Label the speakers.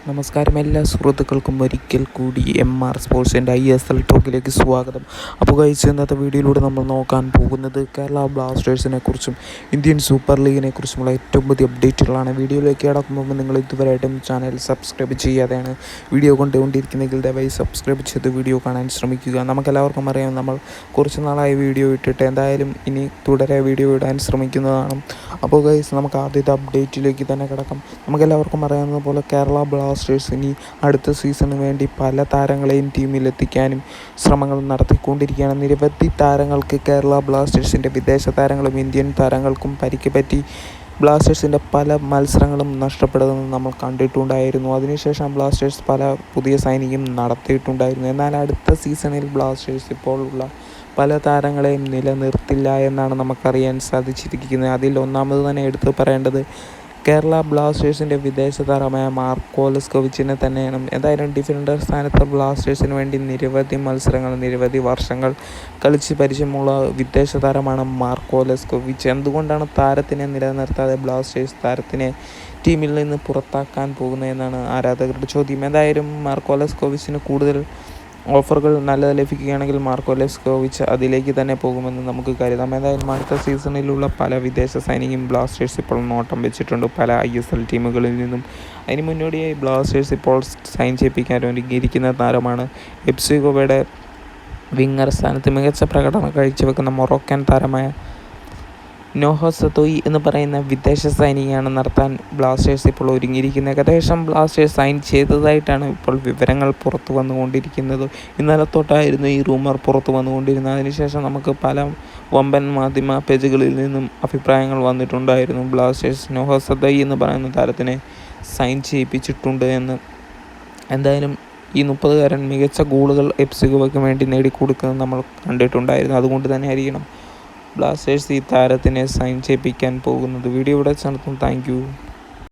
Speaker 1: നമസ്കാരം എല്ലാ സുഹൃത്തുക്കൾക്കും ഒരിക്കൽ കൂടി MR സ്പോർട്സിൻ്റെ ISL ടോക്കിലേക്ക് സ്വാഗതം. അപ്പോൾ ഗൈസ്, ഇന്നത്തെ വീഡിയോയിലൂടെ നമ്മൾ നോക്കാൻ പോകുന്നത് കേരള ബ്ലാസ്റ്റേഴ്സിനെ കുറിച്ചും ഇന്ത്യൻ സൂപ്പർ ലീഗിനെ കുറിച്ചുമുള്ള ഏറ്റവും പുതിയ അപ്ഡേറ്റുകളാണ്. വീഡിയോയിലേക്ക് കടക്കുമ്പോൾ നിങ്ങൾ ഇതുവരെയായിട്ടും ചാനൽ സബ്സ്ക്രൈബ് ചെയ്യാതെയാണ് വീഡിയോ കൊണ്ടുകൊണ്ടിരിക്കുന്നെങ്കിൽ ദയവായി സബ്സ്ക്രൈബ് ചെയ്ത് വീഡിയോ കാണാൻ ശ്രമിക്കുക. നമുക്കെല്ലാവർക്കും അറിയാം, നമ്മൾ കുറച്ച് നാളായി വീഡിയോ ഇട്ടിട്ട് എന്തായാലും ഇനി തുടരെ വീഡിയോ ഇടാൻ ശ്രമിക്കുന്നതാണ്. അപ്പോൾ ഗൈസ്, നമുക്ക് ആദ്യത്തെ അപ്ഡേറ്റിലേക്ക് തന്നെ കിടക്കാം. നമുക്കെല്ലാവർക്കും അറിയാവുന്ന പോലെ കേരള ബ്ലാസ്റ്റേഴ്സ് ഇനി അടുത്ത സീസണിന് വേണ്ടി പല താരങ്ങളെയും ടീമിലെത്തിക്കാനും ശ്രമങ്ങൾ നടത്തിക്കൊണ്ടിരിക്കുകയാണ്. നിരവധി താരങ്ങൾക്ക് കേരള ബ്ലാസ്റ്റേഴ്സിൻ്റെ വിദേശ താരങ്ങളും ഇന്ത്യൻ താരങ്ങൾക്കും പരിക്ക് പറ്റി ബ്ലാസ്റ്റേഴ്സിൻ്റെ പല മത്സരങ്ങളും നഷ്ടപ്പെടുന്നത് നമ്മൾ കണ്ടിട്ടുണ്ടായിരുന്നു. അതിനുശേഷം ബ്ലാസ്റ്റേഴ്സ് പല പുതിയ സൈനിങ് നടത്തിയിട്ടുണ്ടായിരുന്നു. എന്നാൽ അടുത്ത സീസണിൽ ബ്ലാസ്റ്റേഴ്സ് ഇപ്പോൾ ഉള്ള പല താരങ്ങളെയും നിലനിർത്തില്ല എന്നാണ് നമുക്കറിയാൻ സാധിച്ചിരിക്കുന്നത്. അതിൽ ഒന്നാമത് തന്നെ എടുത്തു പറയേണ്ടത് കേരള ബ്ലാസ്റ്റേഴ്സിൻ്റെ വിദേശ താരമായ മാർക്കോ ലെസ്കോവിച്ചിനെ തന്നെയാണ്. എന്തായാലും ഡിഫൻഡർ സ്ഥാനത്ത് ബ്ലാസ്റ്റേഴ്സിന് വേണ്ടി നിരവധി മത്സരങ്ങൾ, നിരവധി വർഷങ്ങൾ കളിച്ച് പരിചയമുള്ള വിദേശ താരമാണ് മാർക്കോ ലെസ്കോവിച്ച്. എന്തുകൊണ്ടാണ് താരത്തിനെ നിലനിർത്താതെ ബ്ലാസ്റ്റേഴ്സ് താരത്തിനെ ടീമിൽ നിന്ന് പുറത്താക്കാൻ പോകുന്നതെന്നാണ് ആരാധകരുടെ ചോദ്യം. എന്തായാലും മാർക്കോ ലെസ്കോവിച്ചിന് കൂടുതൽ ഓഫറുകൾ നല്ലത് ലഭിക്കുകയാണെങ്കിൽ മാർക്കോ ലെസ്കോവിച്ച് അതിലേക്ക് തന്നെ പോകുമെന്ന് നമുക്ക് കരുതാം. എന്തായാലും അടുത്ത സീസണിലുള്ള പല വിദേശ സൈനികയും ബ്ലാസ്റ്റേഴ്സ് ഇപ്പോൾ നോട്ടം വെച്ചിട്ടുണ്ട് പല ISL ടീമുകളിൽ നിന്നും. അതിന് മുന്നോടിയായി ബ്ലാസ്റ്റേഴ്സ് ഇപ്പോൾ സൈൻ ചെയ്യിപ്പിക്കാൻ ഒരുങ്ങിയിരിക്കുന്ന താരമാണ് FC ഗോവയുടെ വിങ്ങർ സ്ഥാനത്ത് മികച്ച പ്രകടനം കാഴ്ചവെക്കുന്ന മൊറോക്കൻ താരമായ നോഹോ സതോയി എന്ന് പറയുന്ന വിദേശ സൈനികയാണ് നടത്താൻ ബ്ലാസ്റ്റേഴ്സ് ഇപ്പോൾ ഒരുങ്ങിയിരിക്കുന്നത്. ഏകദേശം ബ്ലാസ്റ്റേഴ്സ് സൈൻ ചെയ്തതായിട്ടാണ് ഇപ്പോൾ വിവരങ്ങൾ പുറത്തു വന്നുകൊണ്ടിരിക്കുന്നത്. ഇന്നലെ തൊട്ടായിരുന്നു ഈ റൂമർ പുറത്തു വന്നുകൊണ്ടിരുന്നത്. അതിനുശേഷം നമുക്ക് പല വമ്പൻ മാധ്യമ പേജുകളിൽ നിന്നും അഭിപ്രായങ്ങൾ വന്നിട്ടുണ്ടായിരുന്നു. ബ്ലാസ്റ്റേഴ്സ് നോഹോ സതോയി എന്ന് പറയുന്ന താരത്തിനെ സൈൻ ചെയ്യിപ്പിച്ചിട്ടുണ്ട് എന്ന്. എന്തായാലും ഈ 30-കാരൻ മികച്ച ഗോളുകൾ FC ഗോവയ്ക്ക് വേണ്ടി നേടിക്കൊടുക്കുന്നത് നമ്മൾ കണ്ടിട്ടുണ്ടായിരുന്നു. അതുകൊണ്ട് തന്നെ ആയിരിക്കണം ബ്ലാസ്റ്റേഴ്സ് ഈ താരത്തിനെ സൈൻ ചെയ്യിപ്പിക്കാൻ പോകുന്നത്. വീഡിയോ ഇവിടെ നിർത്തുന്നു. Thank you.